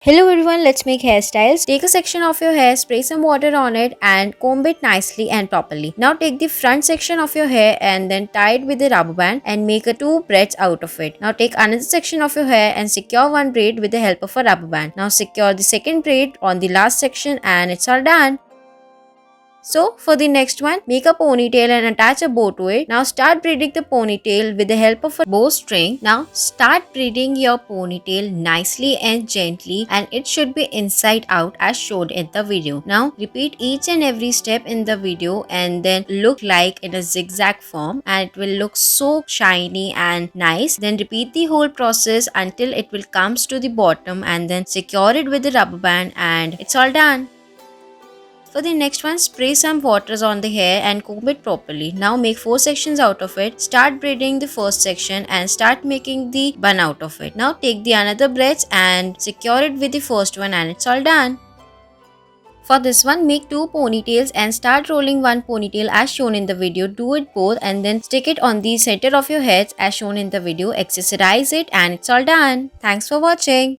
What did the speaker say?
Hello everyone, let's make hairstyles. Take a section of your hair, spray some water on it and comb it nicely and properly. Now take the front section of your hair and then tie it with a rubber band and make a two braids out of it. Now take another section of your hair and secure one braid with the help of a rubber band. Now secure the second braid on the last section and it's all done. So for the next one, make a ponytail and attach a bow to it. Now start braiding the ponytail with the help of a bowstring. Now start braiding your ponytail nicely and gently, and it should be inside out as shown in the video. Now repeat each and every step in the video and then look like in a zigzag form, and it will look so shiny and nice. Then repeat the whole process until it will comes to the bottom and then secure it with the rubber band and it's all done. For the next one, spray some waters on the hair and comb it properly. Now make 4 sections out of it. Start braiding the first section and start making the bun out of it. Now take the another braids and secure it with the first one and it's all done. For this one, make 2 ponytails and start rolling one ponytail as shown in the video. Do it both and then stick it on the center of your heads as shown in the video. Accessorize it and it's all done. Thanks for watching.